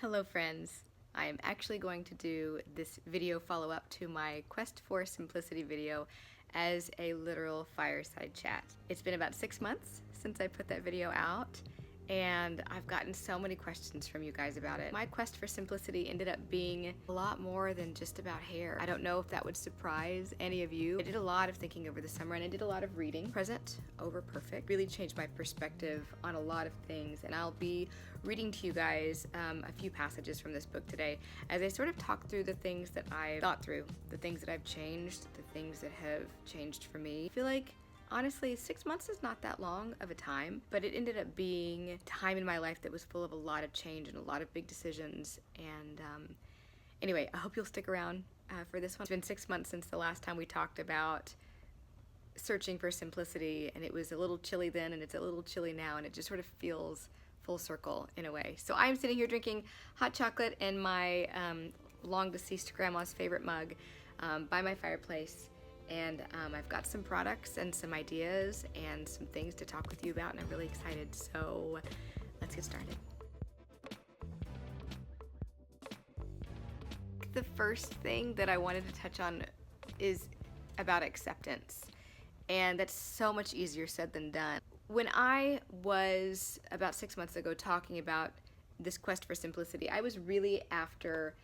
Hello friends, I am actually going to do this video follow-up to my Quest for Simplicity video as a literal fireside chat. It's been about 6 months since I put that video out, and I've gotten so many questions from you guys about it. My quest for simplicity ended up being a lot more than just about hair. I don't know if that would surprise any of you. I did a lot of thinking over the summer and I did a lot of reading. Present over perfect really changed my perspective on a lot of things, and I'll be reading to you guys a few passages from this book today as I sort of talk through the things that I've thought through, the things that I've changed, the things that have changed for me. I feel like honestly, 6 months is not that long of a time, but it ended up being a time in my life that was full of a lot of change and a lot of big decisions. And anyway, I hope you'll stick around for this one. It's been 6 months since the last time we talked about searching for simplicity, and it was a little chilly then and it's a little chilly now, and it just sort of feels full circle in a way. So I'm sitting here drinking hot chocolate in my long deceased grandma's favorite mug by my fireplace. And I've got some products and some ideas and some things to talk with you about, and I'm really excited. So let's get started. The first thing that I wanted to touch on is about acceptance, and that's so much easier said than done. When I was about 6 months ago talking about this quest for simplicity, I was really after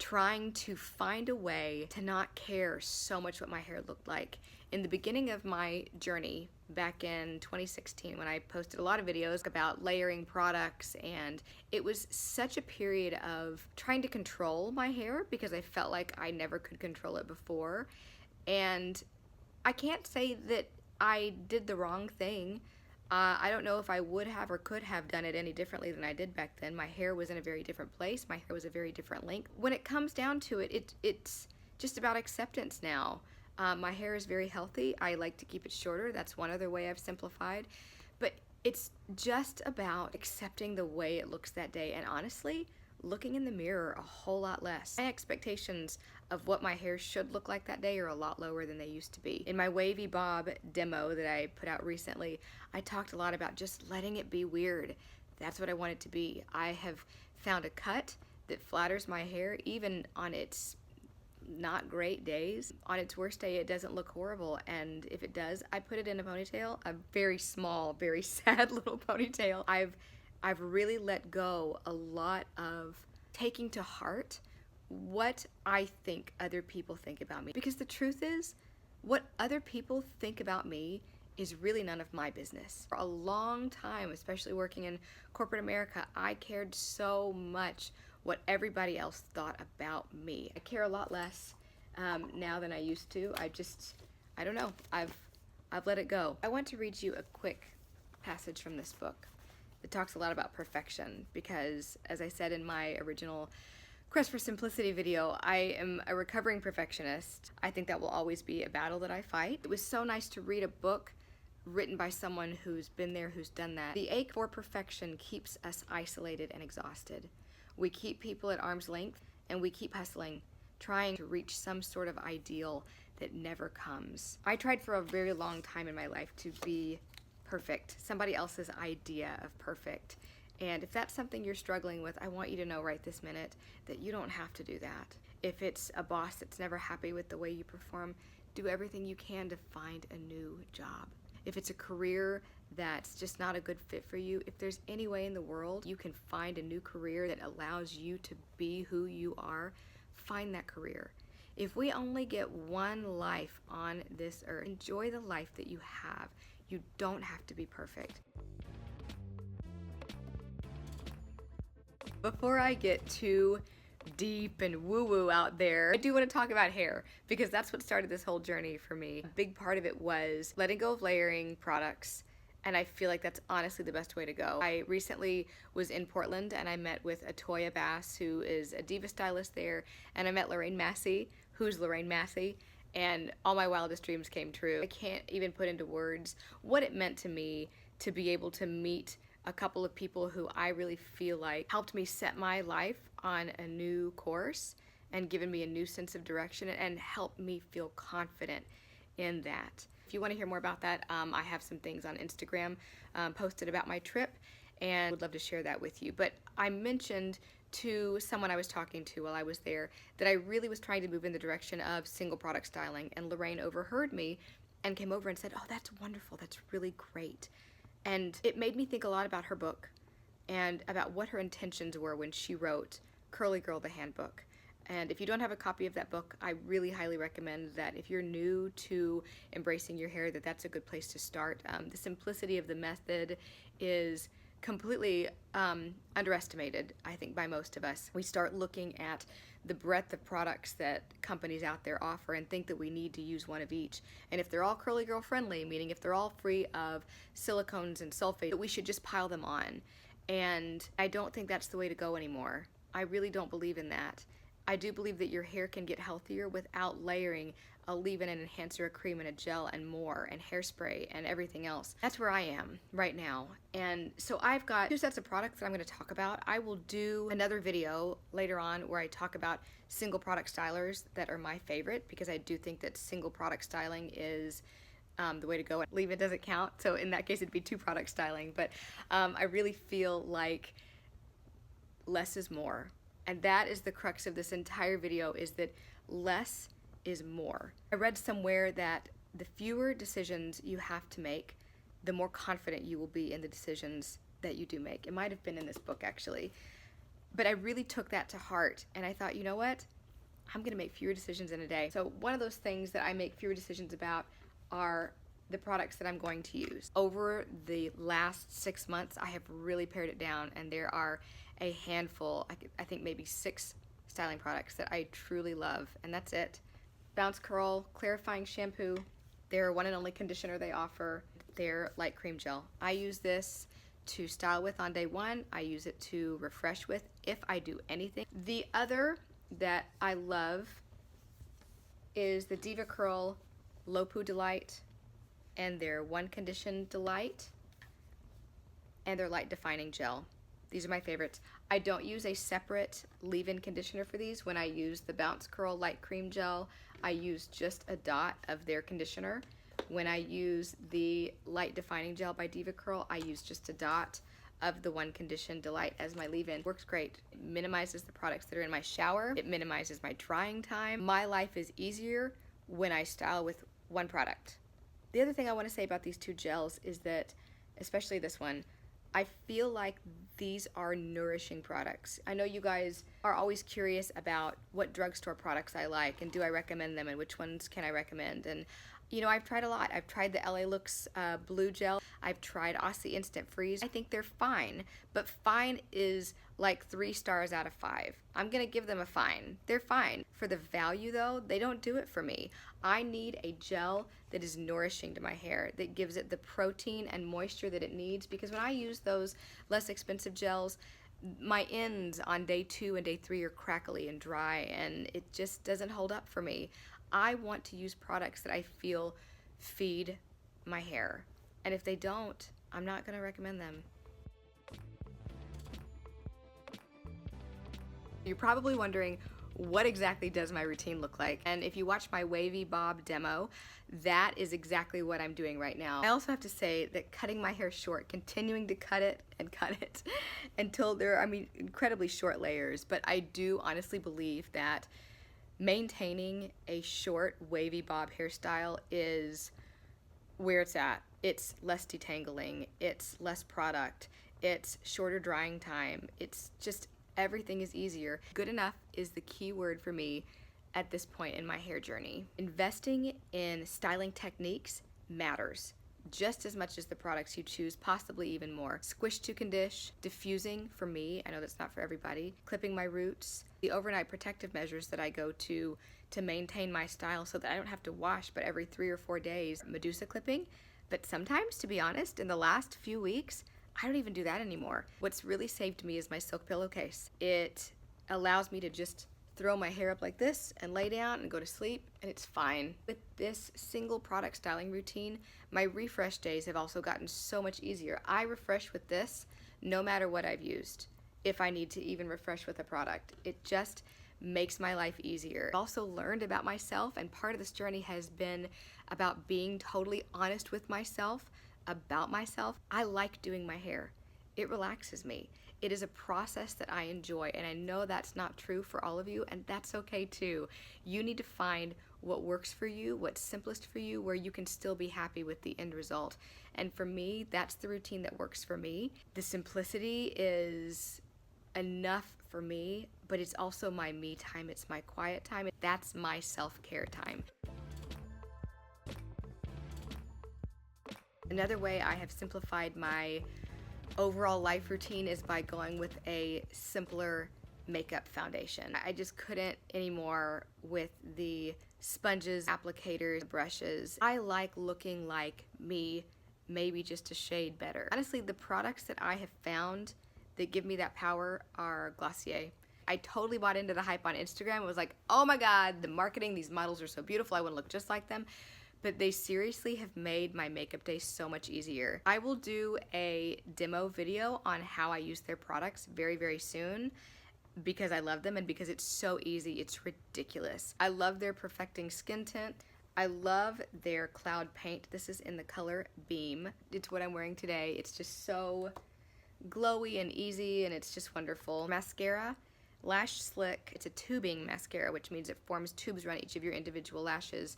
trying to find a way to not care so much what my hair looked like. In the beginning of my journey back in 2016, when I posted a lot of videos about layering products, and it was such a period of trying to control my hair because I felt like I never could control it before. And I can't say that I did the wrong thing. I don't know if I would have or could have done it any differently than I did back then. My hair was in a very different place. My hair was a very different length. When it comes down to it, it's just about acceptance now. My hair is very healthy. I like to keep it shorter. That's one other way I've simplified. But it's just about accepting the way it looks that day, and honestly, looking in the mirror a whole lot less. My expectations of what my hair should look like that day are a lot lower than they used to be. In my wavy bob demo that I put out recently, I talked a lot about just letting it be weird. That's what I want it to be. I have found a cut that flatters my hair even on its not great days. On its worst day, it doesn't look horrible, and if it does, I put it in a ponytail, a very small, very sad little ponytail. I've really let go a lot of taking to heart what I think other people think about me. Because the truth is, what other people think about me is really none of my business. For a long time, especially working in corporate America, I cared so much what everybody else thought about me. I care a lot less now than I used to. I don't know, I've let it go. I want to read you a quick passage from this book. It talks a lot about perfection because, as I said in my original Quest for Simplicity video, I am a recovering perfectionist. I think that will always be a battle that I fight. It was so nice to read a book written by someone who's been there, who's done that. The ache for perfection keeps us isolated and exhausted. We keep people at arm's length, and we keep hustling, trying to reach some sort of ideal that never comes. I tried for a very long time in my life to be perfect, somebody else's idea of perfect. And if that's something you're struggling with, I want you to know right this minute that you don't have to do that. If it's a boss that's never happy with the way you perform, do everything you can to find a new job. If it's a career that's just not a good fit for you, if there's any way in the world you can find a new career that allows you to be who you are, find that career. If we only get one life on this earth, enjoy the life that you have. You don't have to be perfect. Before I get too deep and woo-woo out there, I do want to talk about hair because that's what started this whole journey for me. A big part of it was letting go of layering products, and I feel like that's honestly the best way to go. I recently was in Portland and I met with Atoya Bass, who is a diva stylist there, and I met Lorraine Massey, who's Lorraine Massey, and all my wildest dreams came true. I can't even put into words what it meant to me to be able to meet a couple of people who I really feel like helped me set my life on a new course and given me a new sense of direction and helped me feel confident in that. If you want to hear more about that, I have some things on Instagram posted about my trip, and would love to share that with you. But I mentioned to someone I was talking to while I was there that I really was trying to move in the direction of single product styling, and Lorraine overheard me and came over and said, "Oh, that's wonderful, that's really great." And it made me think a lot about her book and about what her intentions were when she wrote Curly Girl, the Handbook. And if you don't have a copy of that book, I really highly recommend that if you're new to embracing your hair, that's a good place to start. The simplicity of the method is completely underestimated, I think, by most of us. We start looking at the breadth of products that companies out there offer and think that we need to use one of each. And if they're all Curly Girl friendly, meaning if they're all free of silicones and sulfate, that we should just pile them on. And I don't think that's the way to go anymore. I really don't believe in that. I do believe that your hair can get healthier without layering a leave-in, an enhancer, a cream, and a gel, and more, and hairspray, and everything else. That's where I am right now. And so I've got 2 sets of products that I'm going to talk about. I will do another video later on where I talk about single product stylers that are my favorite, because I do think that single product styling is the way to go. Leave-in doesn't count, so in that case it'd be 2 product styling. But I really feel like less is more. And that is the crux of this entire video, is that less is more. I read somewhere that the fewer decisions you have to make, the more confident you will be in the decisions that you do make. It might have been in this book, actually. But I really took that to heart, and I thought, you know what? I'm gonna make fewer decisions in a day. So one of those things that I make fewer decisions about are the products that I'm going to use. Over the last 6 months, I have really pared it down, and there are a handful, I think maybe 6 styling products that I truly love, and that's it. Bounce Curl Clarifying Shampoo, their one and only conditioner they offer, their light cream gel. I use this to style with on day 1. I use it to refresh with if I do anything. The other that I love is the Devacurl Low-Poo Delight and their One Condition Delight and their Light Defining Gel. These are my favorites. I don't use a separate leave-in conditioner for these. When I use the Bounce Curl Light Cream Gel, I use just a dot of their conditioner. When I use the Light Defining Gel by Devacurl, I use just a dot of the One Condition Delight as my leave-in. Works great. It minimizes the products that are in my shower. It minimizes my drying time. My life is easier when I style with one product. The other thing I want to say about these 2 gels is that, especially this one, I feel like these are nourishing products. I know you guys are always curious about what drugstore products I like and do I recommend them and which ones can I recommend. And you know, I've tried a lot. I've tried the LA Looks Blue Gel. I've tried Aussie Instant Freeze. I think they're fine, but fine is like 3 stars out of 5. I'm gonna give them a fine. They're fine. For the value though, they don't do it for me. I need a gel that is nourishing to my hair, that gives it the protein and moisture that it needs, because when I use those less expensive gels, my ends on day 2 and day 3 are crackly and dry, and it just doesn't hold up for me. I want to use products that I feel feed my hair, and if they don't, I'm not going to recommend them. You're probably wondering, what exactly does my routine look like? And if you watch my wavy bob demo, that is exactly what I'm doing right now. I also have to say that cutting my hair short, continuing to cut it until there are, incredibly short layers, but I do honestly believe that maintaining a short wavy bob hairstyle is where it's at. It's less detangling, it's less product, it's shorter drying time, it's just everything is easier. Good enough is the key word for me at this point in my hair journey. Investing in styling techniques matters just as much as the products you choose, possibly even more. Squish to condition, diffusing for me, I know that's not for everybody, clipping my roots, the overnight protective measures that I go to maintain my style so that I don't have to wash but every 3 or 4 days, Medusa clipping. But sometimes, to be honest, in the last few weeks, I don't even do that anymore. What's really saved me is my silk pillowcase. It allows me to just throw my hair up like this and lay down and go to sleep, and it's fine. With this single product styling routine, my refresh days have also gotten so much easier. I refresh with this no matter what I've used, if I need to even refresh with a product. It just makes my life easier. I've also learned about myself, and part of this journey has been about being totally honest with myself about myself. I like doing my hair. It relaxes me. It is a process that I enjoy, and I know that's not true for all of you, and that's okay too. You need to find what works for you, what's simplest for you, where you can still be happy with the end result. And for me, that's the routine that works for me. The simplicity is enough for me, but it's also my me time, it's my quiet time, that's my self-care time. Another way I have simplified my overall life routine is by going with a simpler makeup foundation. I just couldn't anymore with the sponges, applicators, brushes. I like looking like me, maybe just a shade better. Honestly, the products that I have found that give me that power are Glossier. I totally bought into the hype on Instagram. It was like, oh my God, the marketing, these models are so beautiful, I want to look just like them. But they seriously have made my makeup day so much easier. I will do a demo video on how I use their products very, very soon because I love them and because it's so easy, it's ridiculous. I love their Perfecting Skin Tint. I love their Cloud Paint. This is in the color Beam. It's what I'm wearing today. It's just so glowy and easy, and it's just wonderful. Mascara, Lash Slick. It's a tubing mascara, which means it forms tubes around each of your individual lashes.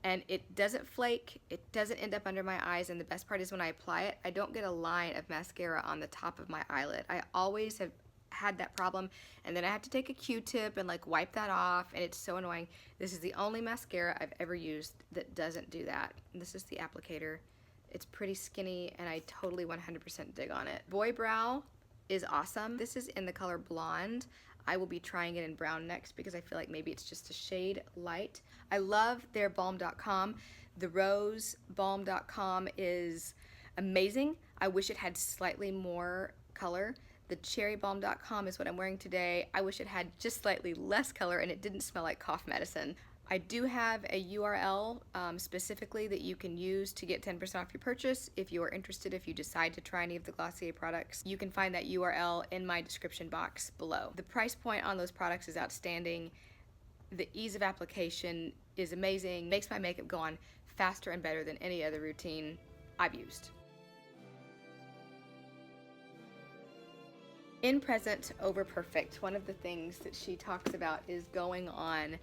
And it doesn't flake, it doesn't end up under my eyes, and the best part is when I apply it, I don't get a line of mascara on the top of my eyelid. I always have had that problem, and then I have to take a Q-tip and like wipe that off, and it's so annoying. This is the only mascara I've ever used that doesn't do that. And this is the applicator. It's pretty skinny, and I totally 100% dig on it. Boy Brow is awesome. This is in the color Blonde. I will be trying it in brown next because I feel like maybe it's just a shade light. I love their balm.com. The rose balm.com is amazing. I wish it had slightly more color. The cherry balm.com is what I'm wearing today. I wish it had just slightly less color and it didn't smell like cough medicine. I do have a URL specifically that you can use to get 10% off your purchase if you are interested, if you decide to try any of the Glossier products. You can find that URL in my description box below. The price point on those products is outstanding. The ease of application is amazing, makes my makeup go on faster and better than any other routine I've used. In present over perfect, one of the things that she talks about is going on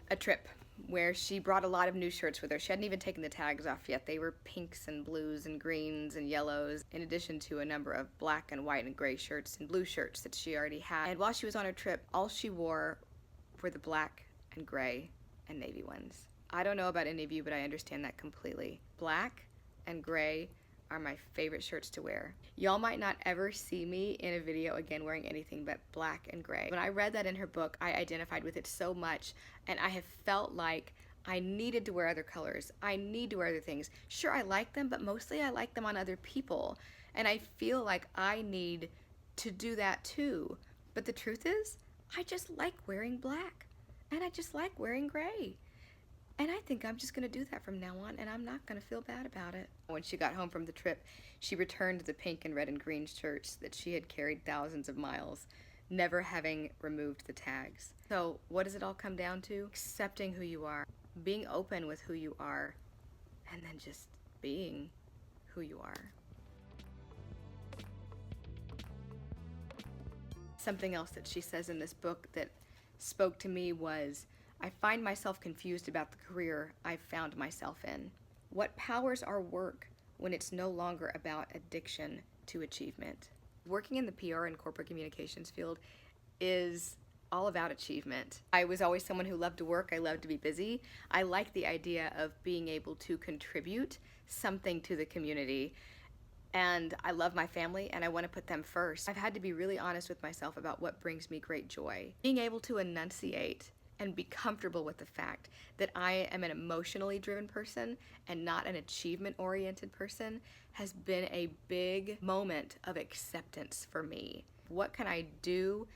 a trip where she brought a lot of new shirts with her. She hadn't even taken the tags off yet. They were pinks and blues and greens and yellows, in addition to a number of black and white and gray shirts and blue shirts that she already had. And while she was on her trip, all she wore were the black and gray and navy ones. I don't know about any of you, but I understand that completely. Black and gray are my favorite shirts to wear. Y'all might not ever see me in a video again wearing anything but black and gray. When I read that in her book, I identified with it so much, and I have felt like I needed to wear other colors. I need to wear other things. Sure, I like them, but mostly I like them on other people, and I feel like I need to do that too. But the truth is, I just like wearing black, and I just like wearing gray. And I think I'm just gonna do that from now on, and I'm not gonna feel bad about it. When she got home from the trip, she returned the pink and red and green shirts that she had carried thousands of miles, never having removed the tags. So what does it all come down to? Accepting who you are, being open with who you are, and then just being who you are. Something else that she says in this book that spoke to me was, I find myself confused about the career I've found myself in. What powers our work when it's no longer about addiction to achievement? Working in the PR and corporate communications field is all about achievement. I was always someone who loved to work. I loved to be busy. I like the idea of being able to contribute something to the community. And I love my family, and I want to put them first. I've had to be really honest with myself about what brings me great joy. Being able to enunciate and be comfortable with the fact that I am an emotionally driven person and not an achievement-oriented person has been a big moment of acceptance for me. What can I do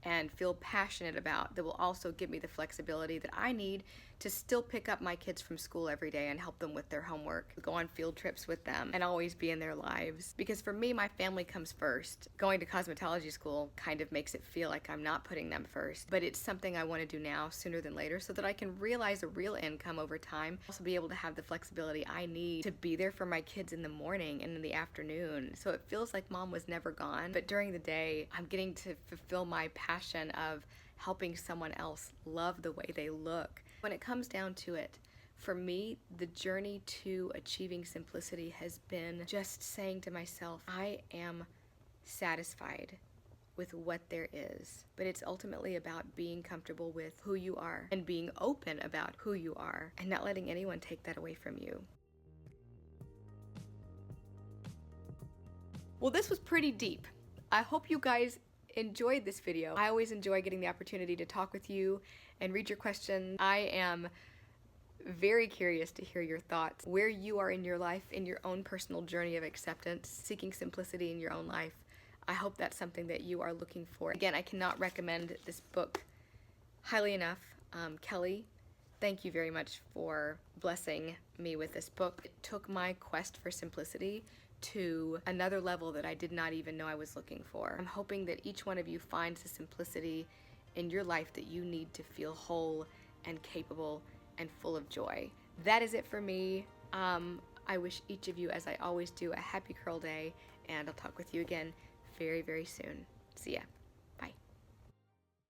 and feel passionate about, that will also give me the flexibility that I need to still pick up my kids from school every day and help them with their homework, go on field trips with them, and always be in their lives. Because for me, my family comes first. Going to cosmetology school kind of makes it feel like I'm not putting them first, but it's something I want to do now sooner than later so that I can realize a real income over time, also be able to have the flexibility I need to be there for my kids in the morning and in the afternoon. So it feels like mom was never gone, but during the day, I'm getting to fulfill my passion of helping someone else love the way they look. When it comes down to it, for me, the journey to achieving simplicity has been just saying to myself, I am satisfied with what there is. But it's ultimately about being comfortable with who you are and being open about who you are and not letting anyone take that away from you. Well, this was pretty deep. I hope you guys enjoyed this video. I always enjoy getting the opportunity to talk with you and read your questions. I am very curious to hear your thoughts, where you are in your life, in your own personal journey of acceptance, seeking simplicity in your own life. I hope that's something that you are looking for. Again, I cannot recommend this book highly enough. Kelly, thank you very much for blessing me with this book. It took my quest for simplicity to another level that I did not even know I was looking for. I'm hoping that each one of you finds the simplicity in your life that you need to feel whole and capable and full of joy. That is it for me. I wish each of you, as I always do, a happy curl day, and I'll talk with you again very, very soon. See ya.